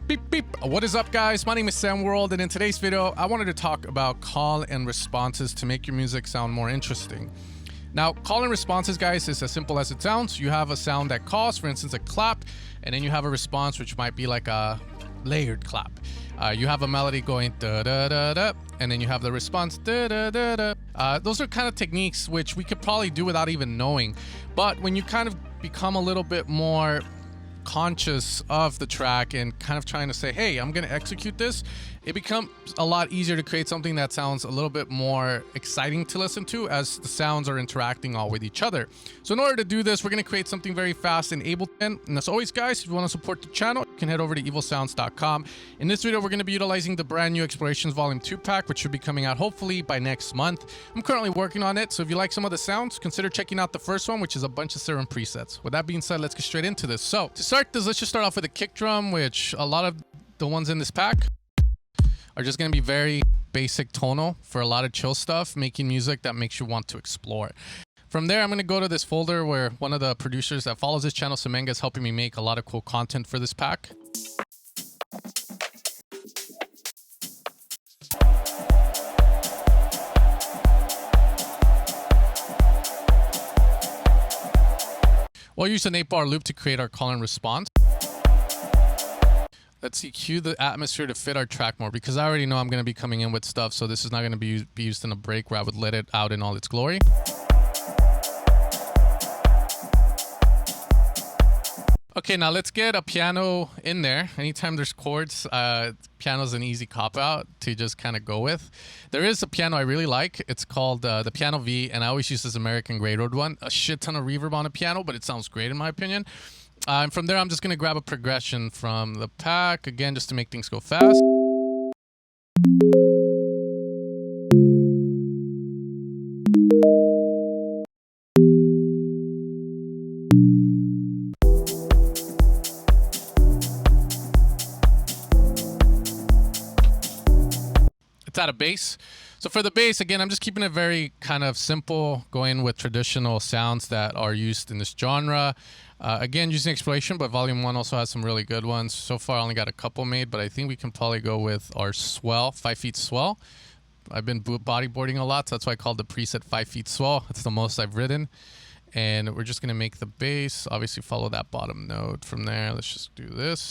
Beep beep. What is up, guys? My name is Sam World, and in today's video I wanted to talk about call and responses to make your music sound more interesting. Now, call and responses, guys, is as simple as it sounds. You have a sound that calls, for instance a clap, and then you have a response which might be like a layered clap. You have a melody going da da da da, and then you have the response da da da da. Those are kind of techniques which we could probably do without even knowing, but when you kind of become a little bit more conscious of the track and kind of trying to say, hey, I'm going to execute this, it becomes a lot easier to create something that sounds a little bit more exciting to listen to as the sounds are interacting all with each other. So in order to do this, we're going to create something very fast in Ableton. And as always, guys, if you want to support the channel, you can head over to evilsounds.com. In this video, we're going to be utilizing the brand new Explorations Volume 2 pack, which should be coming out hopefully by next month. I'm currently working on it, so if you like some of the sounds, consider checking out the first one, which is a bunch of Serum presets. With that being said, let's get straight into this. So to start this, let's just start off with a kick drum, which a lot of the ones in this pack are just going to be very basic tonal for a lot of chill stuff, making music that makes you want to explore. From there, I'm going to go to this folder where one of the producers that follows this channel, Semenga, is helping me make a lot of cool content for this pack. We'll use an 8-bar loop to create our call and response. Let's EQ the atmosphere to fit our track more, because I already know I'm going to be coming in with stuff, so this is not going to be used in a break where I would let it out in all its glory. Okay, now let's get a piano in there. Anytime there's chords, piano's an easy cop-out to just kind of go with. There is a piano I really like. It's called the Piano V, and I always use this American Grey Road one. A shit ton of reverb on a piano, but it sounds great in my opinion. And from there, I'm just going to grab a progression from the pack, again, just to make things go fast. It's out of bass. So for the bass, again, I'm just keeping it very kind of simple, going with traditional sounds that are used in this genre. Again, using Exploration, but Volume 1 also has some really good ones. So far, I only got a couple made, but I think we can probably go with our swell, 5 feet swell. I've been bodyboarding a lot, so that's why I called the preset 5 feet swell. That's the most I've written. And we're just going to make the bass, obviously follow that bottom note from there. Let's just do this.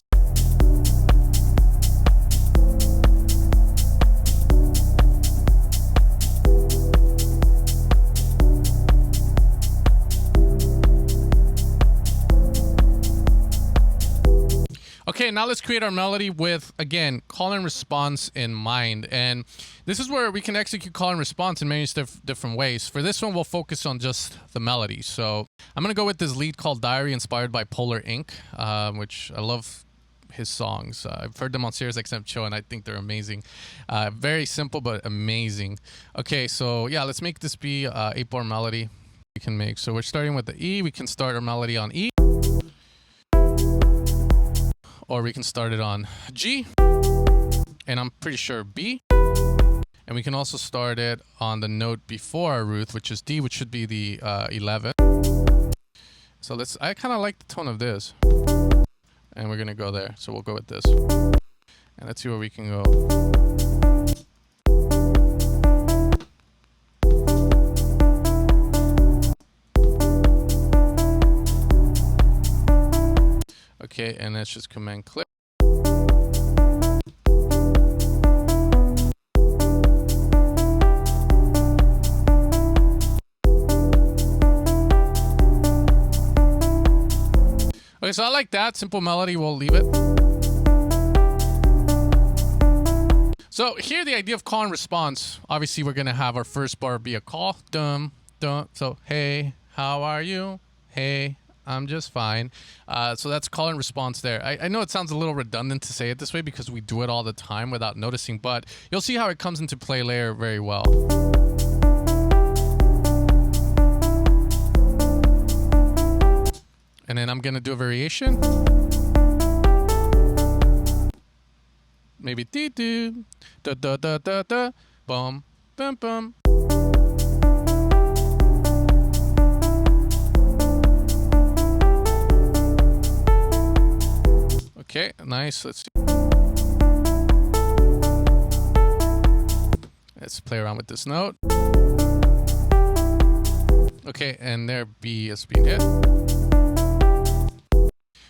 Okay, now let's create our melody with, again, call and response in mind. And this is where we can execute call and response in many different ways. For this one, we'll focus on just the melody. So I'm going to go with this lead called Diary, inspired by Polar Ink, which I love his songs. I've heard them on Sirius XM Show, and I think they're amazing. Very simple, but amazing. Okay, so yeah, let's make this be an 8-bar melody we can make. So we're starting with the E. We can start our melody on E. Or we can start it on G, and I'm pretty sure B. And we can also start it on the note before our root, which is D, which should be the 11. So I kind of like the tone of this. And we're going to go there. So we'll go with this. And let's see where we can go. Okay, and let's just command click. Okay, so I like that. Simple melody, we'll leave it. So here, the idea of call and response, obviously we're gonna have our first bar be a call. Dum, dum. So, hey, how are you? Hey, I'm just fine. So that's call and response there. I know it sounds a little redundant to say it this way because we do it all the time without noticing, but you'll see how it comes into play later very well. And then I'm going to do a variation. Maybe dee-doo, da-da-da-da-da, bum, bum, bum. Okay, nice. Let's see. Let's play around with this note. Okay, and there B is being hit.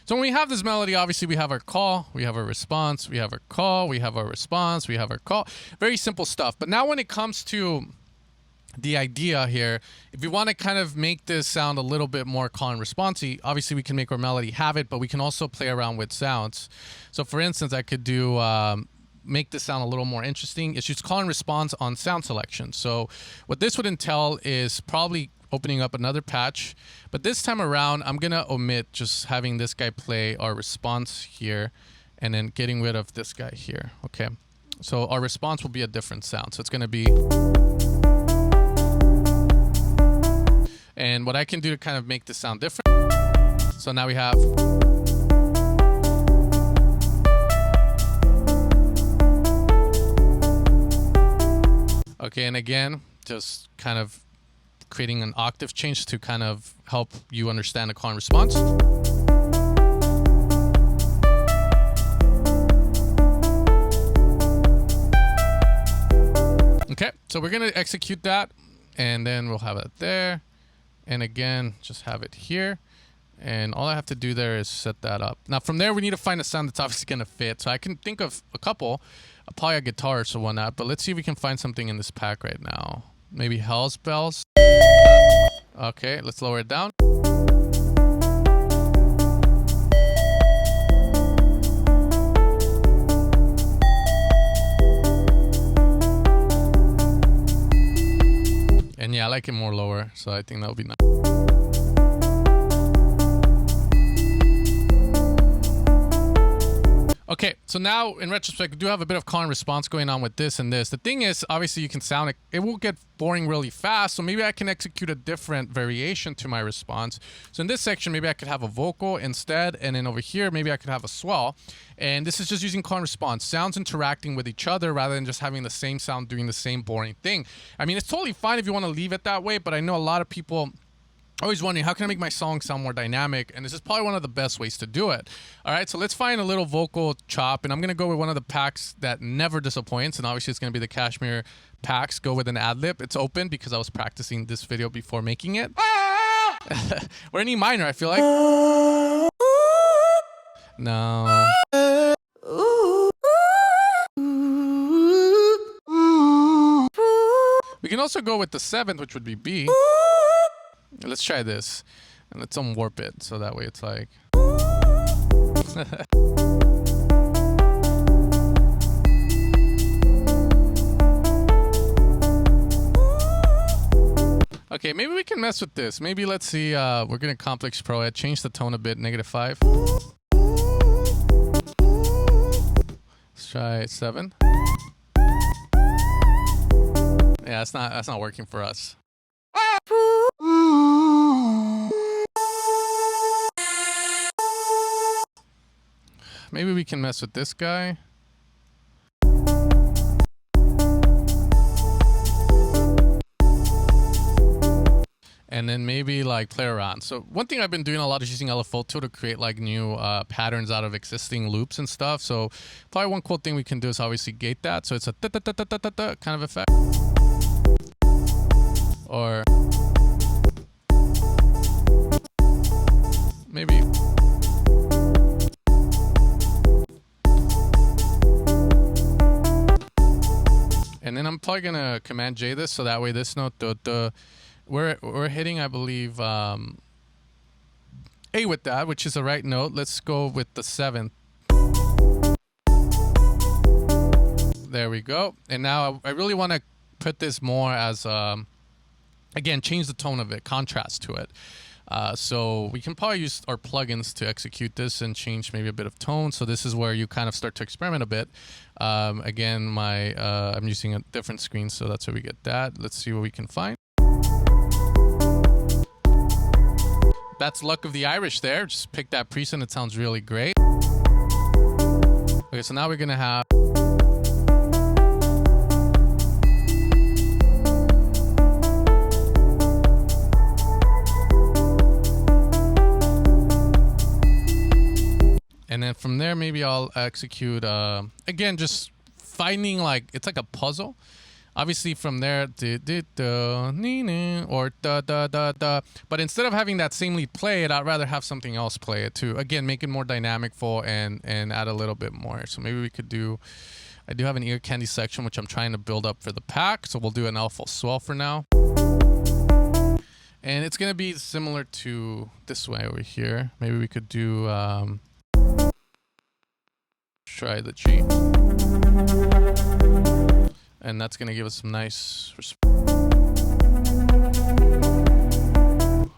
So when we have this melody, obviously we have our call, we have our response, we have our call, we have our response, we have our call. Very simple stuff. But now when it comes to the idea here, if we want to kind of make this sound a little bit more call and responsey, obviously we can make our melody have it, but we can also play around with sounds. So for instance, I could do make this sound a little more interesting. It's just call and response on sound selection. So what this would entail is probably opening up another patch, but this time around I'm gonna omit just having this guy play our response here and then getting rid of this guy here. Okay, so our response will be a different sound, so it's gonna be, and what I can do to kind of make this sound different, so now we have okay, and again just kind of creating an octave change to kind of help you understand the call and response. Okay, so we're gonna execute that, and then we'll have it there, and again just have it here, and all I have to do there is set that up. Now from there we need to find a sound that's obviously gonna fit, so I can think of a couple, probably a guitar or whatnot, but let's see if we can find something in this pack right now. Maybe Hell's Bells. Okay, let's lower it down. And yeah, I like it more lower, so I think that would be nice. Okay, so now in retrospect, we do have a bit of call and response going on with this and this. The thing is, obviously you can sound it will get boring really fast, so maybe I can execute a different variation to my response. So in this section, maybe I could have a vocal instead, and then over here, maybe I could have a swell. And this is just using call and response, sounds interacting with each other rather than just having the same sound doing the same boring thing. I mean, it's totally fine if you want to leave it that way, but I know a lot of people always wondering, how can I make my song sound more dynamic? And this is probably one of the best ways to do it. All right, so let's find a little vocal chop, and I'm going to go with one of the packs that never disappoints, and obviously it's going to be the Kashmir packs. Go with an ad-lib. It's open because I was practicing this video before making it. We're in E minor, I feel like. No. We can also go with the 7th, which would be B. Let's try this, and let's unwarp it, so that way it's like... Okay, maybe we can mess with this. Maybe let's see, we're gonna Complex Pro it, change the tone a bit, -5. Let's try 7. Yeah, that's not working for us. Maybe we can mess with this guy. And then maybe like play around. So one thing I've been doing a lot is using LFO2 to create like new patterns out of existing loops and stuff. So probably one cool thing we can do is obviously gate that. So it's a da-da-da-da-da-da kind of effect. Or maybe and then I'm probably gonna Command J this, so that way this note, we're hitting, I believe, A with that, which is the right note. Let's go with the 7th. There we go. And now I really want to put this more as, again, change the tone of it, contrast to it. So we can probably use our plugins to execute this and change maybe a bit of tone. So this is where you kind of start to experiment a bit. Again, I'm using a different screen, so that's where we get that. Let's see what we can find. That's Luck of the Irish there. Just pick that preset. It sounds really great. Okay, so now we're going to have... And then from there, maybe I'll execute, again, just finding like, it's like a puzzle. Obviously from there, or da da da da. But instead of having that same lead play it, I'd rather have something else play it too. Again, make it more dynamic full and add a little bit more. So maybe we could do, I do have an ear candy section, which I'm trying to build up for the pack. So we'll do an alpha swell for now. And it's going to be similar to this way over here. Maybe we could do, try the G. And that's going to give us some nice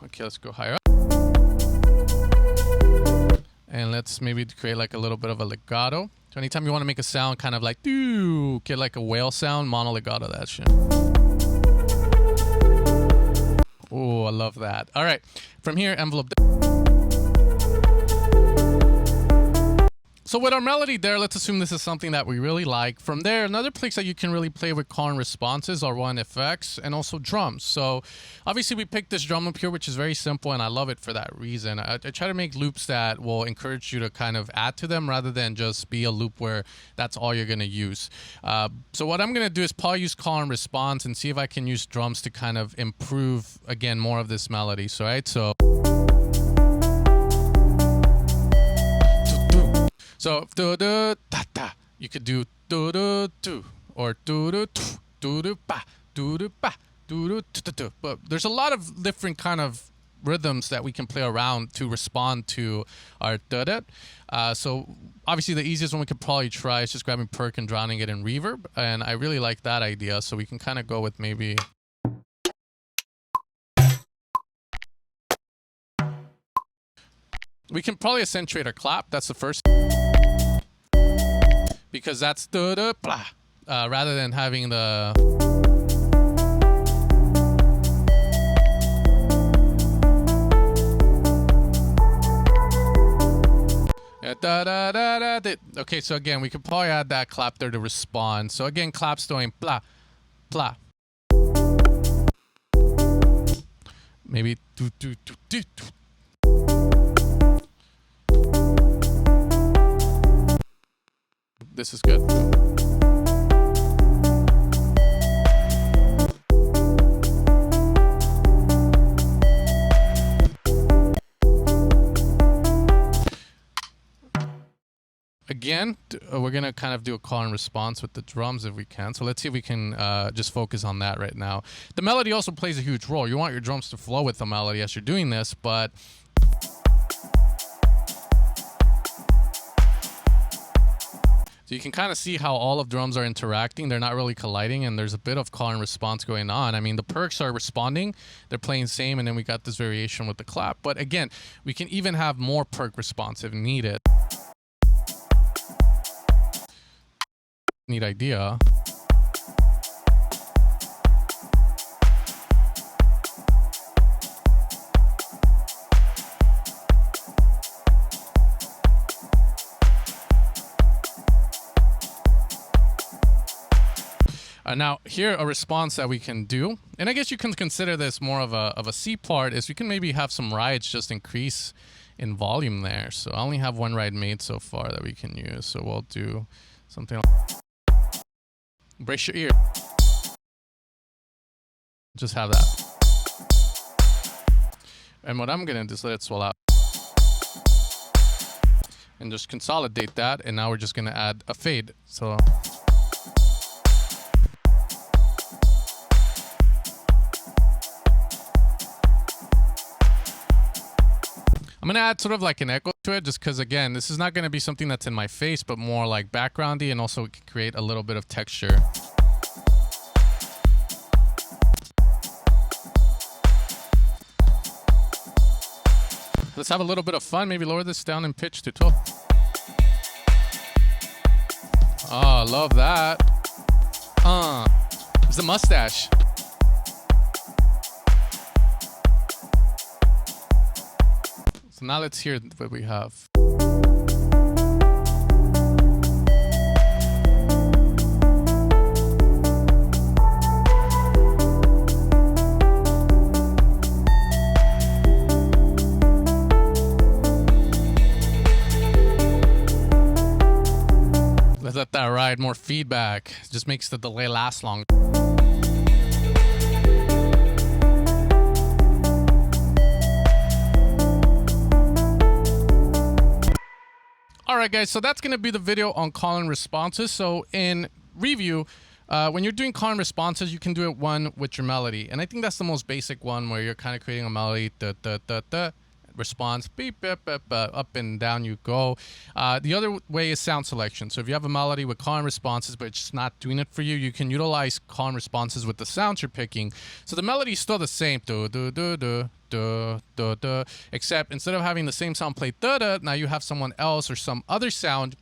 okay, let's go higher up. And let's maybe create like a little bit of a legato. So anytime you want to make a sound kind of like, doo, get like a whale sound, mono legato that shit. Oh, I love that. All right, from here, envelope. So with our melody there, let's assume this is something that we really like. From there, another place that you can really play with call and responses are one effects and also drums. So obviously we picked this drum loop here, which is very simple, and I love it for that reason. I try to make loops that will encourage you to kind of add to them rather than just be a loop where that's all you're going to use. So what I'm going to do is probably use call and response and see if I can use drums to kind of improve, again, more of this melody. So, right, so... So do do da da, you could do do do do or do do do do ba do do ba do do do do. But there's a lot of different kind of rhythms that we can play around to respond to our da da. So obviously the easiest one we could probably try is just grabbing perk and drowning it in reverb, and I really like that idea. So we can kind of go with maybe. We can probably accentuate our clap. That's the first. Because that's da blah, rather than having the. Yeah, da da da da. Okay, so again, we could probably add that clap there to respond. So again, claps doing blah, blah. Maybe do do do do do. This is good. Again, we're going to kind of do a call and response with the drums if we can. So let's see if we can just focus on that right now. The melody also plays a huge role. You want your drums to flow with the melody as you're doing this, but... So you can kind of see how all of drums are interacting. They're not really colliding, and there's a bit of call and response going on. I mean, the perks are responding. They're playing same, and then we got this variation with the clap. But again, we can even have more perk response if needed. Neat idea. Now here, a response that we can do, and I guess you can consider this more of a C part, is we can maybe have some rides just increase in volume there. So I only have one ride made so far that we can use. So we'll do something like, brace your ear. Just have that. And what I'm gonna do is let it swell out. And just consolidate that, and now we're just gonna add a fade. So I'm going to add sort of like an echo to it just because, again, this is not going to be something that's in my face, but more like backgroundy, and also can create a little bit of texture. Let's have a little bit of fun. Maybe lower this down in pitch to 12. Oh, love that. It's the mustache. So now let's hear what we have. that right? More feedback. Just makes the delay last longer. All right, guys, so that's going to be the video on call and responses. So in review, when you're doing call and responses, you can do it one with your melody. And I think that's the most basic one, where you're kind of creating a melody, response, beep, beep, beep, up and down you go. The other way is sound selection. So if you have a melody with call and responses, but it's just not doing it for you, you can utilize call and responses with the sounds you're picking. So the melody is still the same, except instead of having the same sound play now you have someone else or some other sound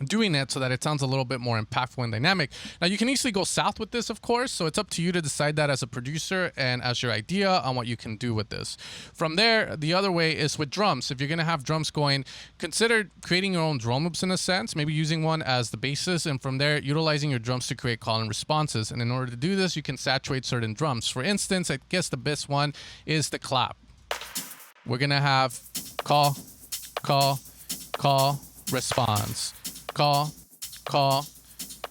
doing it so that it sounds a little bit more impactful and dynamic. Now you can easily go south with this, of course, so it's up to you to decide that as a producer and as your idea on what you can do with this. From there, the other way is with drums. If you're going to have drums going, consider creating your own drum loops in a sense, maybe using one as the basis, and from there utilizing your drums to create call and responses. And in order to do this, you can saturate certain drums. For instance, I guess the best one is the clap. We're going to have call, call, call, response. Call, call,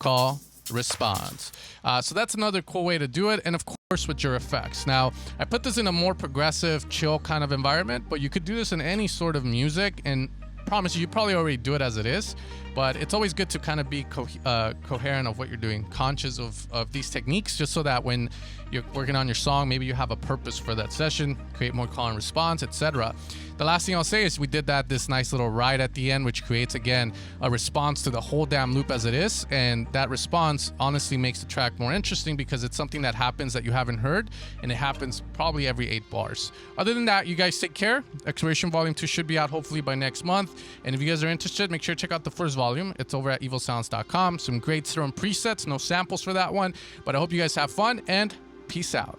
call, response. So that's another cool way to do it. And of course, with your effects. Now, I put this in a more progressive, chill kind of environment, but you could do this in any sort of music, and promise you probably already do it as it is, but it's always good to kind of be coherent of what you're doing, conscious of these techniques, just so that when you're working on your song, maybe you have a purpose for that session, create more call and response, etc. The last thing I'll say is we did this nice little ride at the end, which creates, again, a response to the whole damn loop as it is. And that response honestly makes the track more interesting because it's something that happens that you haven't heard, and it happens probably every 8 bars. Other than that, you guys take care. Exploration Volume 2 should be out hopefully by next month. And if you guys are interested, make sure to check out the first volume. It's over at evilsounds.com. Some great Serum presets, no samples for that one. But I hope you guys have fun, and peace out.